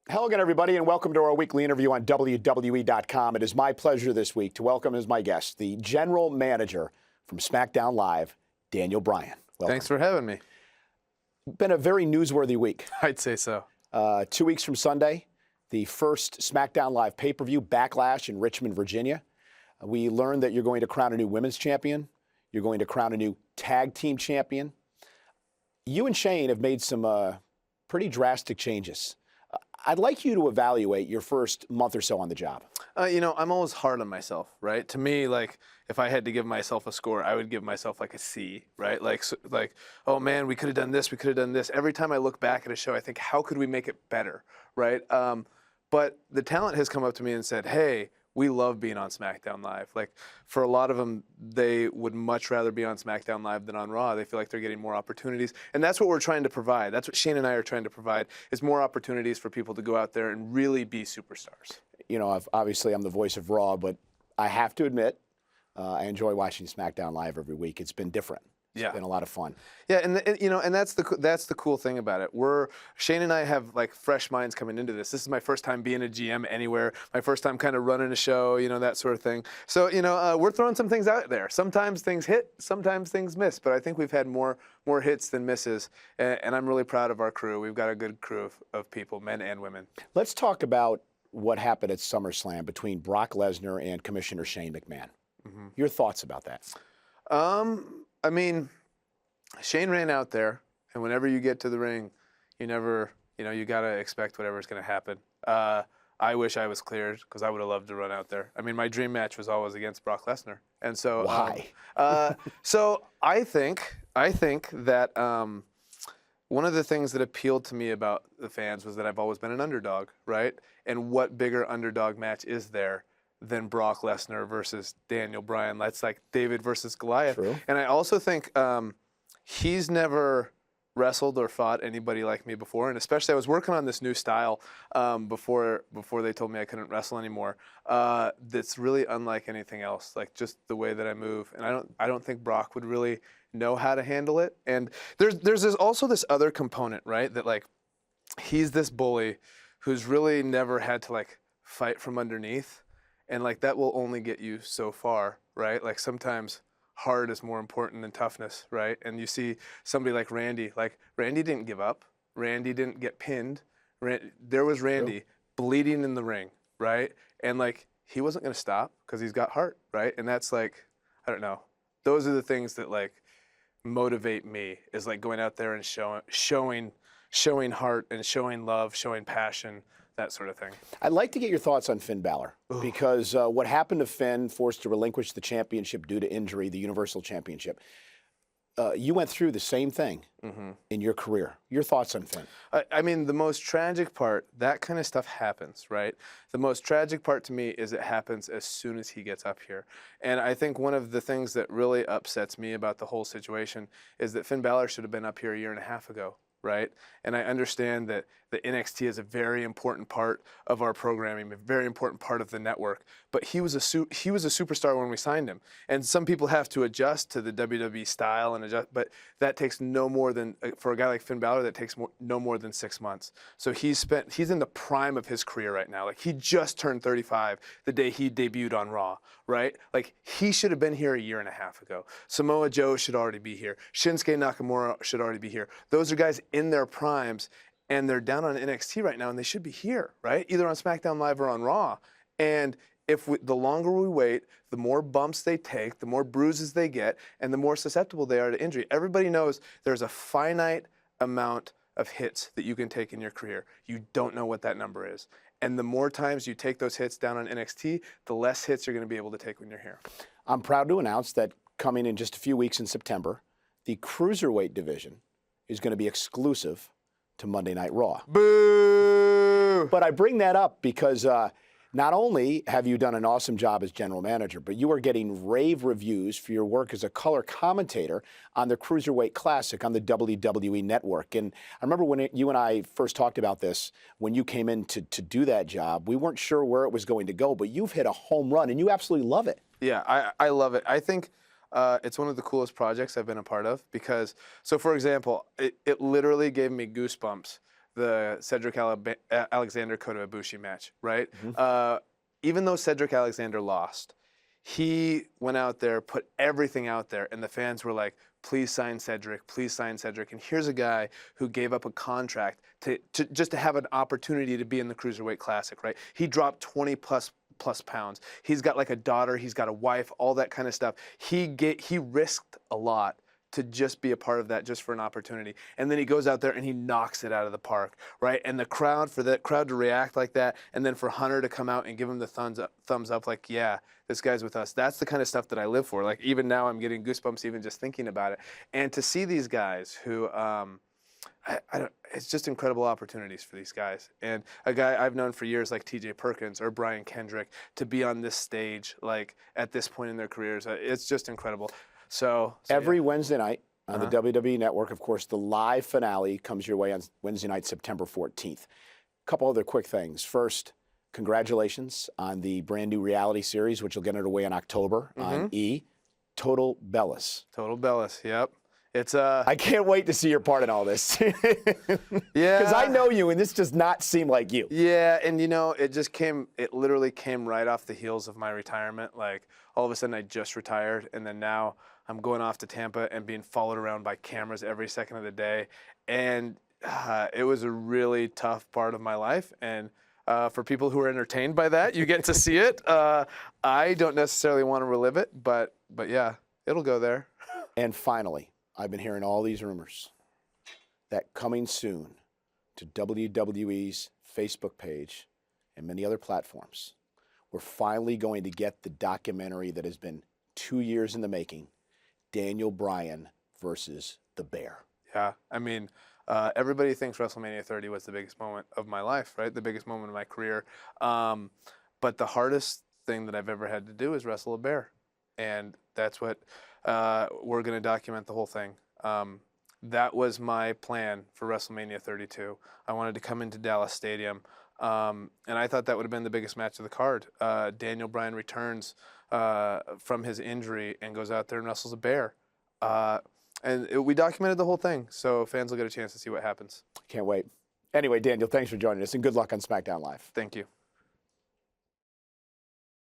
Hello again, everybody, and welcome to our weekly interview on WWE.com. It is my pleasure this week to welcome as my guest the general manager from SmackDown Live, Daniel Bryan. Welcome. Thanks for having me. Been a very newsworthy week. I'd say so. 2 weeks from Sunday, the first SmackDown Live pay-per-view, Backlash in Richmond, Virginia. We learned that you're going to crown a new women's champion. You're going to crown a new tag team champion. You and Shane have made some pretty drastic changes. I'd like you to evaluate your first month or so on the job. I'm always hard on myself, right? To me, like, if I had to give myself a score, I would give myself like a C, right? Like, oh man, we could have done this, we could have done this. Every time I look back at a show, I think, how could we make it better, right? But the talent has come up to me and said, hey, we love being on SmackDown Live. Like, for a lot of them, they would much rather be on SmackDown Live than on Raw. They feel like they're getting more opportunities. And that's what we're trying to provide. That's what Shane and I are trying to provide, is more opportunities for people to go out there and really be superstars. You know, obviously I'm the voice of Raw, but I have to admit, I enjoy watching SmackDown Live every week. It's been different. It's been a lot of fun. Yeah, and that's the cool thing about it. Shane and I have like fresh minds coming into this. This is my first time being a GM anywhere. My first time kind of running a show, that sort of thing. So we're throwing some things out there. Sometimes things hit, sometimes things miss. But I think we've had more hits than misses, and I'm really proud of our crew. We've got a good crew of people, men and women. Let's talk about what happened at SummerSlam between Brock Lesnar and Commissioner Shane McMahon. Mm-hmm. Your thoughts about that? I mean, Shane ran out there, and whenever you get to the ring, you got to expect whatever's going to happen. I wish I was cleared because I would have loved to run out there. I mean, my dream match was always against Brock Lesnar. And so, why? So I think that one of the things that appealed to me about the fans was that I've always been an underdog, right? And what bigger underdog match is there than Brock Lesnar versus Daniel Bryan? That's like David versus Goliath. True. And I also think he's never wrestled or fought anybody like me before, and especially I was working on this new style before they told me I couldn't wrestle anymore. That's really unlike anything else, like just the way that I move. And I don't think Brock would really know how to handle it. And there's also this other component, right? That like he's this bully who's really never had to like fight from underneath. And like that will only get you so far, right? Like sometimes hard is more important than toughness, right? And you see somebody like Randy didn't give up. Randy didn't get pinned. There was Randy bleeding in the ring, right? And like he wasn't going to stop because he's got heart, right? And that's like, I don't know. Those are the things that like motivate me, is like going out there and showing heart and showing love, showing passion, that sort of thing. I'd like to get your thoughts on Finn Balor, because what happened to Finn, forced to relinquish the championship due to injury, the Universal Championship. You went through the same thing in your career. Your thoughts on Finn? I mean, the most tragic part, that kind of stuff happens, right? The most tragic part to me is it happens as soon as he gets up here. And I think one of the things that really upsets me about the whole situation is that Finn Balor should have been up here a year and a half ago, right? And I understand that the NXT is a very important part of our programming, a very important part of the network. But he was a superstar when we signed him. And some people have to adjust to the WWE style and adjust, but that takes no more than, for a guy like Finn Balor, that takes no more than 6 months. So he's in the prime of his career right now. Like he just turned 35 the day he debuted on Raw, right? Like he should have been here a year and a half ago. Samoa Joe should already be here. Shinsuke Nakamura should already be here. Those are guys in their primes, and they're down on NXT right now, and they should be here, right? Either on SmackDown Live or on Raw. And the longer we wait, the more bumps they take, the more bruises they get, and the more susceptible they are to injury. Everybody knows there's a finite amount of hits that you can take in your career. You don't know what that number is. And the more times you take those hits down on NXT, the less hits you're going to be able to take when you're here. I'm proud to announce that coming in just a few weeks in September, the Cruiserweight division is going to be exclusive to Monday Night Raw. Boo! But I bring that up because not only have you done an awesome job as general manager, but you are getting rave reviews for your work as a color commentator on the Cruiserweight Classic on the WWE Network. And I remember when you and I first talked about this, when you came in to do that job, we weren't sure where it was going to go, but you've hit a home run and you absolutely love it. Yeah, I love it. I think it's one of the coolest projects I've been a part of because, so for example, it literally gave me goosebumps the Cedric Alexander Kota Ibushi match, right? Even though Cedric Alexander lost, he went out there, put everything out there, and the fans were like, please sign Cedric, please sign Cedric. And here's a guy who gave up a contract to just to have an opportunity to be in the Cruiserweight Classic, right? He dropped 20 plus pounds. He's got like a daughter, he's got a wife, all that kind of stuff. He risked a lot to just be a part of that, just for an opportunity. And then he goes out there and he knocks it out of the park, right? And the crowd, for that crowd to react like that, and then for Hunter to come out and give him the thumbs up, like, yeah, this guy's with us. That's the kind of stuff that I live for. Like, even now I'm getting goosebumps even just thinking about it. And to see these guys who, it's just incredible opportunities for these guys. And a guy I've known for years like TJ Perkins or Brian Kendrick to be on this stage, like at this point in their careers, it's just incredible. So every yeah. Wednesday night on the WWE Network, of course, the live finale comes your way on Wednesday night, September 14th. A couple other quick things. First, congratulations on the brand new reality series, which will get underway in October on E! Total Bellas. Total Bellas, yep. It's I can't wait to see your part in all this. Yeah. Because I know you, and this does not seem like you. Yeah, and you know, it literally came right off the heels of my retirement. Like, all of a sudden I just retired, and then now I'm going off to Tampa and being followed around by cameras every second of the day. And it was a really tough part of my life. And for people who are entertained by that, you get to see it. I don't necessarily want to relive it, but yeah, it'll go there. And finally, I've been hearing all these rumors that coming soon to WWE's Facebook page and many other platforms, we're finally going to get the documentary that has been 2 years in the making, Daniel Bryan versus The Bear. Yeah, I mean, everybody thinks WrestleMania 30 was the biggest moment of my life, right? The biggest moment of my career. But the hardest thing that I've ever had to do is wrestle a bear. And that's what we're going to document the whole thing. That was my plan for WrestleMania 32. I wanted to come into Dallas Stadium, and I thought that would have been the biggest match of the card. Daniel Bryan returns from his injury and goes out there and wrestles a bear. We documented the whole thing, so fans will get a chance to see what happens. Can't wait. Anyway, Daniel, thanks for joining us, and good luck on SmackDown Live. Thank you.